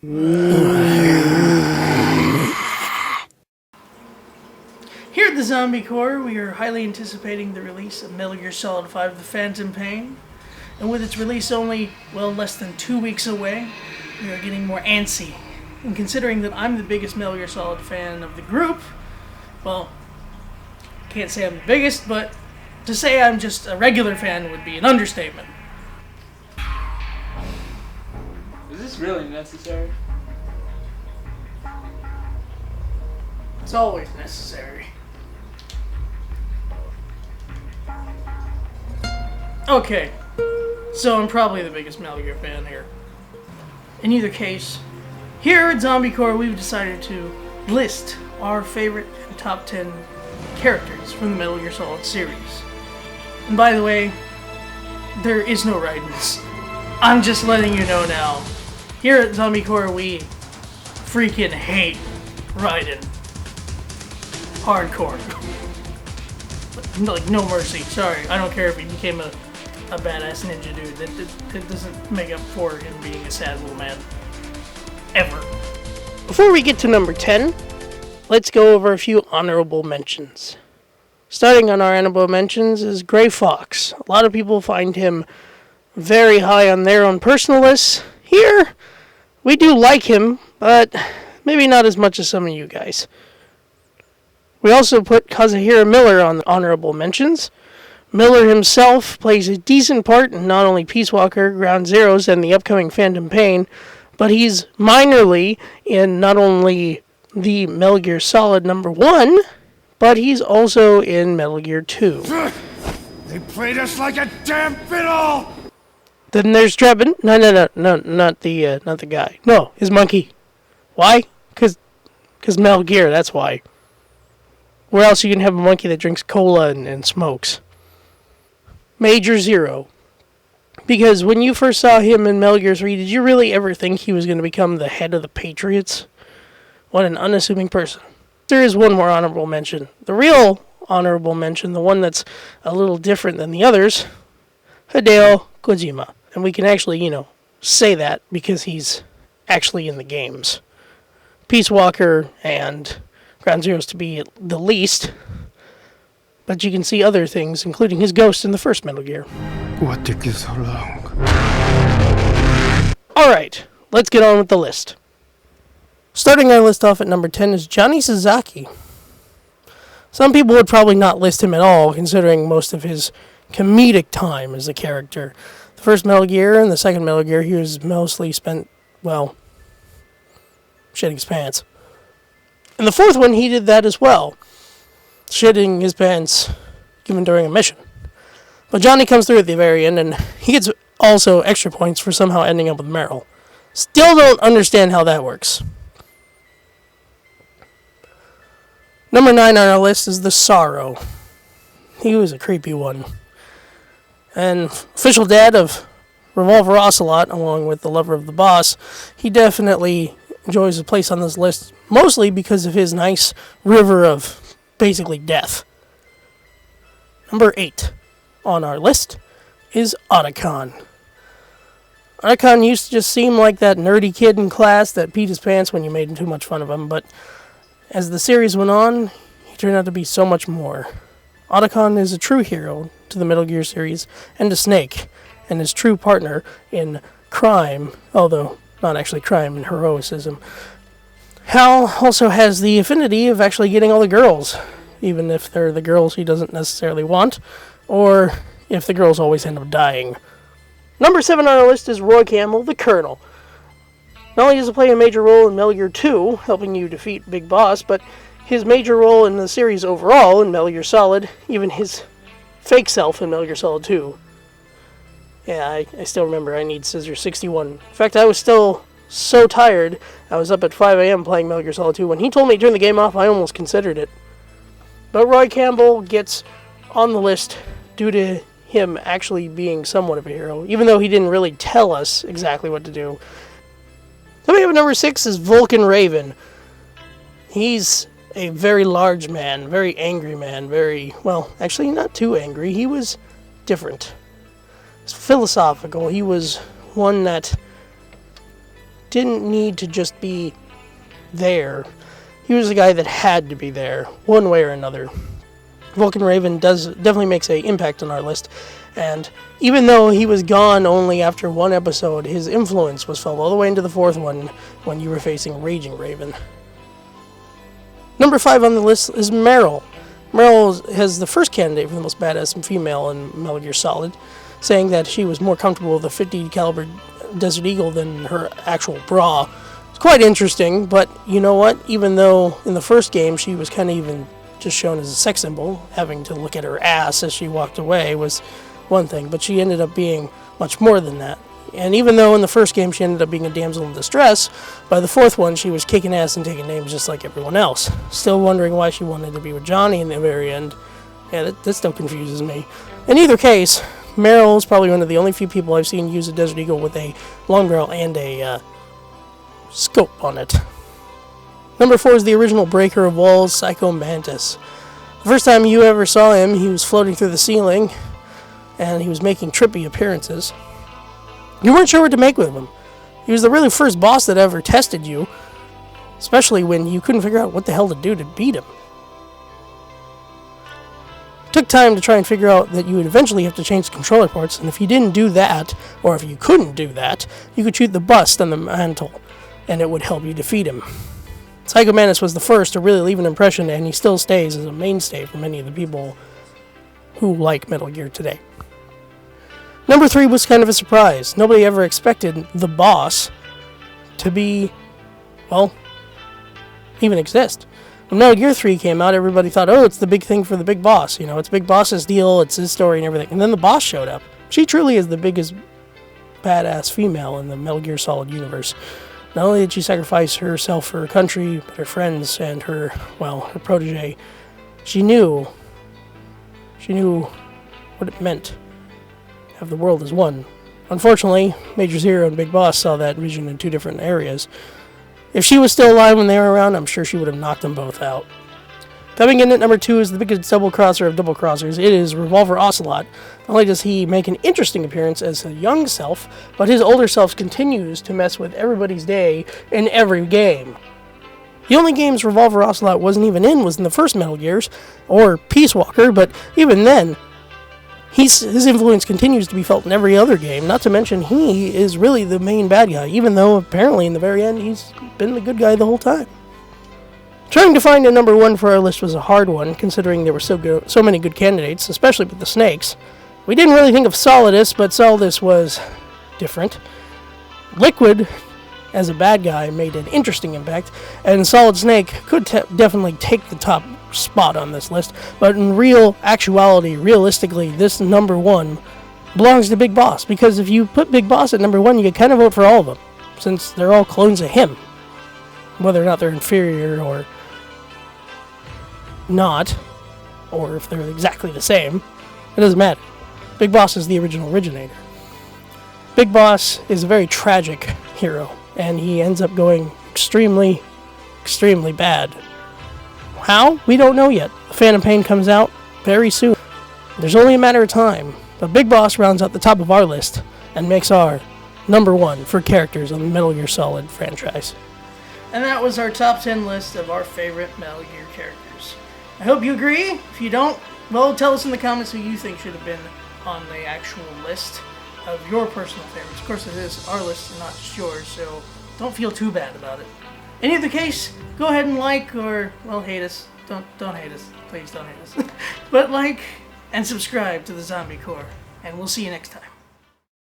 Here at the Zombie Corps, we are highly anticipating the release of Metal Gear Solid 5 The Phantom Pain. And with its release only, less than 2 weeks away, we are getting more antsy. And considering that I'm the biggest Metal Gear Solid fan of the group, can't say I'm the biggest, but to say I'm just a regular fan would be an understatement. Is this really necessary? It's always necessary. Okay, so I'm probably the biggest Metal Gear fan here. In either case, here at Zombie Corps, we've decided to list our favorite and top 10 characters from the Metal Gear Solid series. And by the way, there is no Raidens. I'm just letting you know now. Here at Zombie Corps, we freaking hate Raiden. Hardcore. Like, no mercy. Sorry, I don't care if he became a badass ninja dude. That doesn't make up for him being a sad little man. Ever. Before we get to number 10, let's go over a few honorable mentions. Starting on our honorable mentions is Gray Fox. A lot of people find him very high on their own personal lists. Here, we do like him, but maybe not as much as some of you guys. We also put Kazuhira Miller on the honorable mentions. Miller himself plays a decent part in not only Peace Walker, Ground Zeroes, and the upcoming Phantom Pain, but he's minorly in not only the Metal Gear Solid number 1, but he's also in Metal Gear 2. They played us like a damn fiddle! Then there's Drebin. No, not the guy. No, his monkey. Why? Because Metal Gear, that's why. Where else you can have a monkey that drinks cola and smokes? Major Zero. Because when you first saw him in Metal Gear 3, did you really ever think he was going to become the head of the Patriots? What an unassuming person. There is one more honorable mention. The real honorable mention, the one that's a little different than the others, Hideo Kojima. And we can actually, say that because he's actually in the games. Peace Walker and Ground Zeroes to be the least, but you can see other things, including his ghost in the first Metal Gear. What took you so long? Alright, let's get on with the list. Starting our list off at number 10 is Johnny Sasaki. Some people would probably not list him at all, considering most of his comedic time as a character. The first Metal Gear and the second Metal Gear, he was mostly spent, shitting his pants. In the fourth one, he did that as well. Shitting his pants, given during a mission. But Johnny comes through at the very end, and he gets also extra points for somehow ending up with Meryl. Still don't understand how that works. Number 9 on our list is the Sorrow. He was a creepy one. And official dad of Revolver Ocelot, along with the lover of the boss, he definitely enjoys a place on this list, mostly because of his nice river of basically death. Number 8 on our list is Otacon. Otacon used to just seem like that nerdy kid in class that peed his pants when you made too much fun of him, but as the series went on, he turned out to be so much more. Otacon is a true hero to the Metal Gear series and to Snake, and his true partner in crime, although not actually crime and heroicism. Hal also has the affinity of actually getting all the girls, even if they're the girls he doesn't necessarily want, or if the girls always end up dying. Number 7 on our list is Roy Campbell, the Colonel. Not only does he play a major role in Metal Gear 2, helping you defeat Big Boss, but his major role in the series overall in Metal Gear Solid, even his fake self in Metal Gear Solid 2. Yeah, I still remember I Need Scissors 61. In fact, I was still so tired, I was up at 5 a.m. playing Metal Gear Solid 2. When he told me to turn the game off, I almost considered it. But Roy Campbell gets on the list due to him actually being somewhat of a hero, even though he didn't really tell us exactly what to do. Then we have number 6 is Vulcan Raven. He's a very large man, very angry man, actually not too angry. He was different. He was philosophical. He was one that didn't need to just be there. He was a guy that had to be there, one way or another. Vulcan Raven definitely makes an impact on our list, and even though he was gone only after one episode, his influence was felt all the way into the fourth one when you were facing Raging Raven. Number 5 on the list is Meryl. Meryl has the first candidate for the most badass female in Metal Gear Solid, saying that she was more comfortable with a 50 caliber Desert Eagle than her actual bra. It's quite interesting, but you know what? Even though in the first game she was kind of even just shown as a sex symbol, having to look at her ass as she walked away was one thing, but she ended up being much more than that. And even though in the first game she ended up being a damsel in distress, by the fourth one she was kicking ass and taking names just like everyone else. Still wondering why she wanted to be with Johnny in the very end. Yeah, that still confuses me. In either case, Meryl is probably one of the only few people I've seen use a Desert Eagle with a long barrel and a scope on it. Number 4 is the original Breaker of Walls, Psycho Mantis. The first time you ever saw him, he was floating through the ceiling, and he was making trippy appearances. You weren't sure what to make with him. He was the really first boss that ever tested you, especially when you couldn't figure out what the hell to do to beat him. It took time to try and figure out that you would eventually have to change the controller ports, and if you didn't do that, or if you couldn't do that, you could shoot the bust on the mantle, and it would help you defeat him. Psycho Mantis was the first to really leave an impression, and he still stays as a mainstay for many of the people who like Metal Gear today. Number 3 was kind of a surprise. Nobody ever expected the boss to be, well, even exist. When Metal Gear 3 came out, everybody thought, oh, it's the big thing for the big boss. You know, it's Big Boss's deal, it's his story and everything. And then the boss showed up. She truly is the biggest badass female in the Metal Gear Solid universe. Not only did she sacrifice herself for her country, but her friends and her protege. She knew what it meant to have the world as one. Unfortunately, Major Zero and Big Boss saw that vision in 2 different areas. If she was still alive when they were around, I'm sure she would have knocked them both out. Coming in at number 2 is the biggest double-crosser of double-crossers. It is Revolver Ocelot. Not only does he make an interesting appearance as a young self, but his older self continues to mess with everybody's day in every game. The only games Revolver Ocelot wasn't even in was in the first Metal Gears, or Peace Walker, but even then, his influence continues to be felt in every other game, not to mention he is really the main bad guy, even though apparently in the very end he's been the good guy the whole time. Trying to find a number 1 for our list was a hard one, considering there were so many good candidates, especially with the snakes. We didn't really think of Solidus, but Solidus was different. Liquid, as a bad guy, made an interesting impact, and Solid Snake could definitely take the top spot on this list, but in realistically, this number 1 belongs to Big Boss, because if you put Big Boss at number 1, you can kind of vote for all of them, since they're all clones of him. Whether or not they're inferior or not, or if they're exactly the same, it doesn't matter. Big Boss is the original originator. Big Boss is a very tragic hero, and he ends up going extremely, extremely bad. How? We don't know yet. The Phantom Pain comes out very soon. There's only a matter of time, but Big Boss rounds out the top of our list and makes our number 1 for characters on the Metal Gear Solid franchise. And that was our top 10 list of our favorite Metal Gear characters. I hope you agree. If you don't, well, tell us in the comments who you think should have been on the actual list of your personal favorites. Of course, it is our list and not just yours, so don't feel too bad about it. In either case, go ahead and like or, well, hate us. Don't hate us. Please don't hate us. But like and subscribe to the Zombie Corps, and we'll see you next time.